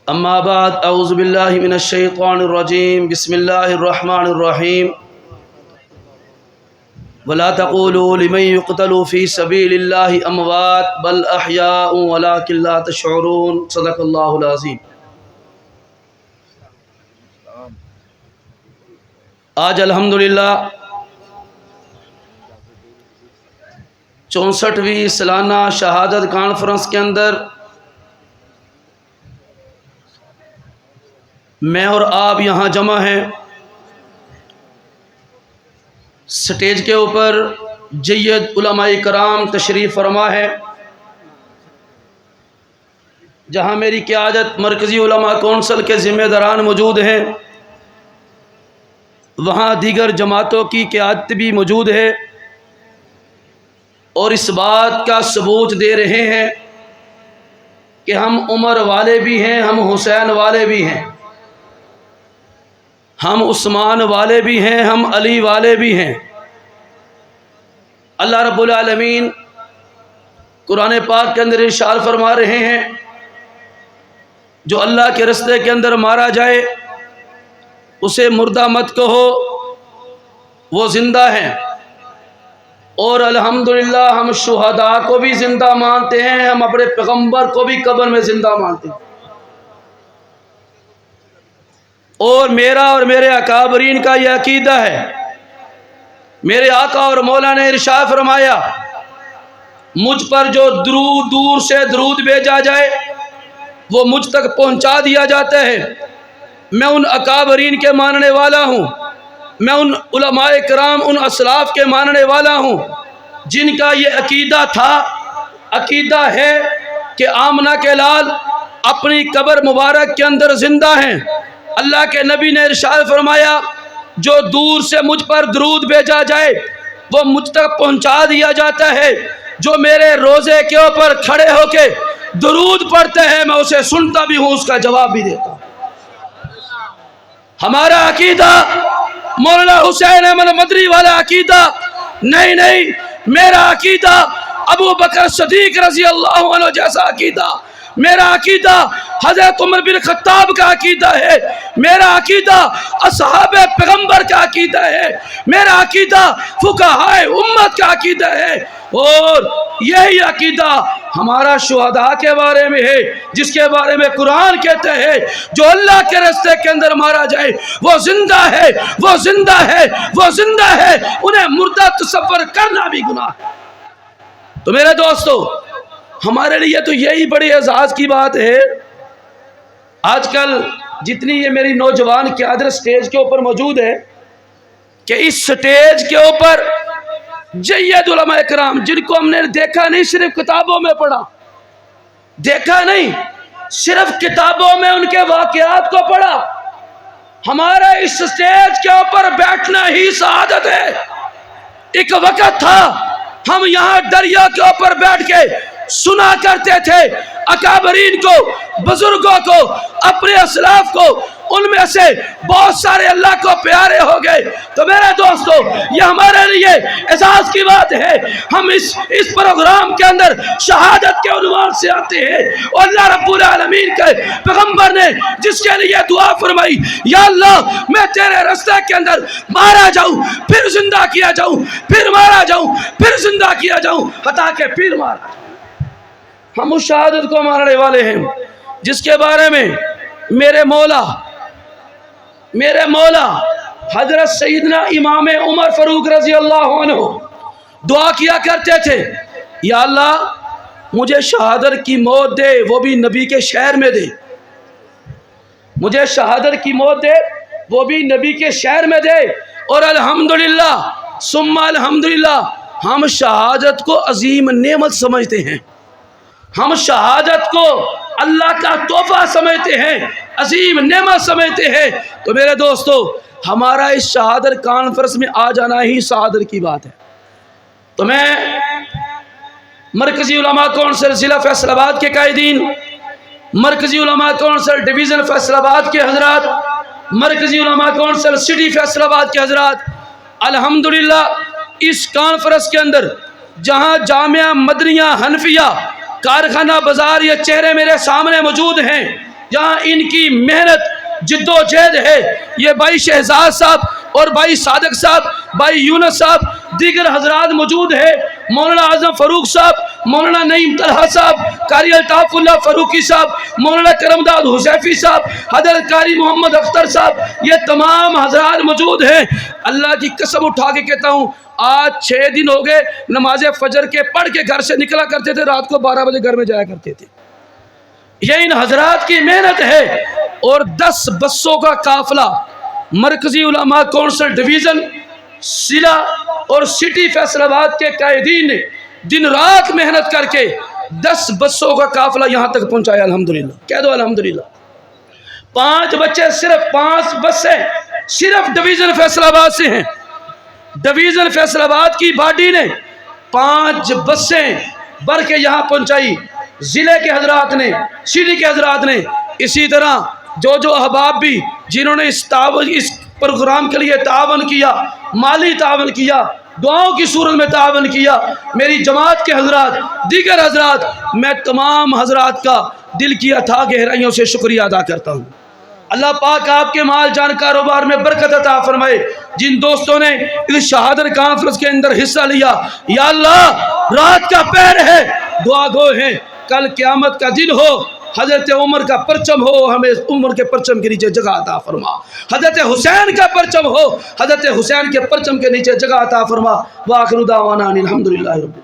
اما بعد اعوذ باللہ من الشیطان الرجیم بسم اللہ الرحمن الرحیم ولا تقولوا لمن يقتل في سبيل الله اموات بل احیاء ولكن لا تشعرون صدق اللہ العظیم۔ آج الحمدللہ 64ویں سالانہ شہادت کانفرنس کے اندر میں اور آپ یہاں جمع ہیں۔ سٹیج کے اوپر جید علماء کرام تشریف فرما ہے، جہاں میری قیادت مرکزی علماء کونسل کے ذمہ داران موجود ہیں، وہاں دیگر جماعتوں کی قیادت بھی موجود ہے، اور اس بات کا ثبوت دے رہے ہیں کہ ہم عمر والے بھی ہیں، ہم حسین والے بھی ہیں، ہم عثمان والے بھی ہیں، ہم علی والے بھی ہیں۔ اللہ رب العالمین قرآن پاک کے اندر ارشاد فرما رہے ہیں، جو اللہ کے رستے کے اندر مارا جائے اسے مردہ مت کہو، وہ زندہ ہیں۔ اور الحمدللہ ہم شہداء کو بھی زندہ مانتے ہیں، ہم اپنے پیغمبر کو بھی قبر میں زندہ مانتے ہیں۔ اور میرا اور میرے اکابرین کا یہ عقیدہ ہے، میرے آقا اور مولا نے ارشاد فرمایا، مجھ پر جو درود دور سے درود بھیجا جائے وہ مجھ تک پہنچا دیا جاتا ہے۔ میں ان اکابرین کے ماننے والا ہوں، میں ان علماء کرام، ان اسلاف کے ماننے والا ہوں جن کا یہ عقیدہ تھا، عقیدہ ہے کہ آمنہ کے لال اپنی قبر مبارک کے اندر زندہ ہیں۔ اللہ کے نبی نے ارشاد فرمایا، جو دور سے مجھ پر درود بھیجا جائے وہ مجھ تک پہنچا دیا جاتا ہے۔ جو میرے روزے کے اوپر کھڑے ہو کے درود پڑھتے ہیں میں اسے سنتا بھی ہوں، اس کا جواب بھی دیتا ہوں۔ ہمارا عقیدہ مولانا حسین احمد مدنی والا عقیدہ نہیں، میرا عقیدہ ابو بکر صدیق رضی اللہ عنہ جیسا عقیدہ، میرا عقیدہ حضرت عمر بن خطاب کا عقیدہ ہے، میرا عقیدہ اصحاب پیغمبر کا عقیدہ ہے، میرا عقیدہ فقہائے امت کا عقیدہ ہے، اور یہی عقیدہ ہمارا شہداء کے بارے میں ہے، جس کے بارے میں قرآن کہتے ہیں جو اللہ کے راستے کے اندر مارا جائے وہ زندہ ہے، وہ زندہ ہے، وہ زندہ ہے، انہیں مردہ تصور کرنا بھی گناہ ہے۔ تو میرے دوستو، ہمارے لیے تو یہی بڑی اعزاز کی بات ہے۔ آج کل جتنی یہ میری نوجوان قیادت سٹیج کے اوپر موجود ہے، کہ اس سٹیج کے اوپر جید علماء کرام جن کو ہم نے دیکھا نہیں، صرف کتابوں میں پڑھا، دیکھا نہیں، صرف کتابوں میں ان کے واقعات کو پڑھا، ہمارا اس سٹیج کے اوپر بیٹھنا ہی سعادت ہے۔ ایک وقت تھا ہم یہاں دریا کے اوپر بیٹھ کے سنا کرتے تھے اکابرین کو، بزرگوں کو، اپنے اسلاف کو، ان میں سے بہت سارے اللہ کو پیارے ہو گئے۔ تو میرے دوستو، یہ ہمارے لیے اعزاز کی بات ہے، ہم اس پروگرام کے اندر شہادت کے عنوان سے آتے ہیں، اور اللہ رب العالمین کے پیغمبر نے جس کے لیے دعا فرمائی، یا اللہ میں تیرے راستے کے اندر مارا جاؤں پھر زندہ کیا جاؤں، پھر مارا جاؤں پھر زندہ کیا جاؤں، حتیٰ کہ پھر مارا جاؤں۔ ہم اس شہادت کو ماننے والے ہیں جس کے بارے میں میرے مولا حضرت سیدنا امام عمر فاروق رضی اللہ عنہ دعا کیا کرتے تھے، یا اللہ مجھے شہادت کی موت دے، وہ بھی نبی کے شہر میں دے، مجھے شہادت کی موت دے وہ بھی نبی کے شہر میں دے۔ اور الحمدللہ ثم الحمدللہ ہم شہادت کو عظیم نعمت سمجھتے ہیں، ہم شہادت کو اللہ کا تحفہ سمجھتے ہیں، عظیم نعمت سمجھتے ہیں۔ تو میرے دوستو، ہمارا اس شہادت کانفرنس میں آ جانا ہی سعادت کی بات ہے۔ تو میں مرکزی علماء کونسل ضلع فیصل آباد کے قائدین، مرکزی علماء کونسل ڈویژن فیصل آباد کے حضرات، مرکزی علماء کونسل سٹی فیصل آباد کے حضرات، الحمدللہ اس کانفرنس کے اندر جہاں جامعہ مدنیہ حنفیہ کارخانہ بازار یہ چہرے میرے سامنے موجود ہیں، جہاں ان کی محنت جد و جہد ہے. یہ بھائی شہزاد صاحب اور بھائی صادق صاحب، بھائی یونس صاحب، دیگر حضرات موجود ہے، مولانا اعظم فاروق صاحب، مولانا نعیم طلحہ صاحب، قاری الطاف اللہ فاروقی صاحب، مولانا کرم داد حذیفی صاحب، حضرت قاری محمد اختر صاحب، یہ تمام حضرات موجود ہیں. اللہ کی قسم اٹھا کے کہتا ہوں، آج 6 دن ہو گئے نماز فجر کے پڑھ کے گھر سے نکلا کرتے تھے، رات کو 12 بجے گھر میں جایا کرتے تھے. یہ ان حضرات کی محنت ہے. اور 10 بسوں کا قافلہ مرکزی علماء کونسل ڈویژن ضلع اور سٹی فیصل آباد کے قائدین نے دن رات محنت کر کے 10 بسوں کا قافلہ یہاں تک پہنچایا. الحمدللہ کہہ دو الحمدللہ. 5 بچے، صرف 5 بسیں صرف ڈویژن فیصل آباد سے ہیں. ڈویژن فیصل آباد کی باڈی نے 5 بسیں بھر کے یہاں پہنچائی. ضلع کے حضرات نے، سٹی کے حضرات نے، اسی طرح جو احباب بھی جنہوں نے اس پروگرام کے لیے تعاون کیا، مالی تعاون کیا، دعاؤں کی صورت میں تعاون کیا، میری جماعت کے حضرات، دیگر حضرات، میں تمام حضرات کا دل کی اتھاہ گہرائیوں سے شکریہ ادا کرتا ہوں. اللہ پاک آپ کے مال جان کاروبار میں برکت عطا فرمائے. جن دوستوں نے اس شہادت کانفرنس کے اندر حصہ لیا، یا اللہ رات کا پہر ہے، دعا گو ہیں، کل قیامت کا دن ہو، حضرت عمر کا پرچم ہو، ہمیں عمر کے پرچم کے نیچے جگہ عطا فرما. حضرت حسین کا پرچم ہو، حضرت حسین کے پرچم کے نیچے جگہ عطا فرما. وآخر دعوانا الحمدللہ رب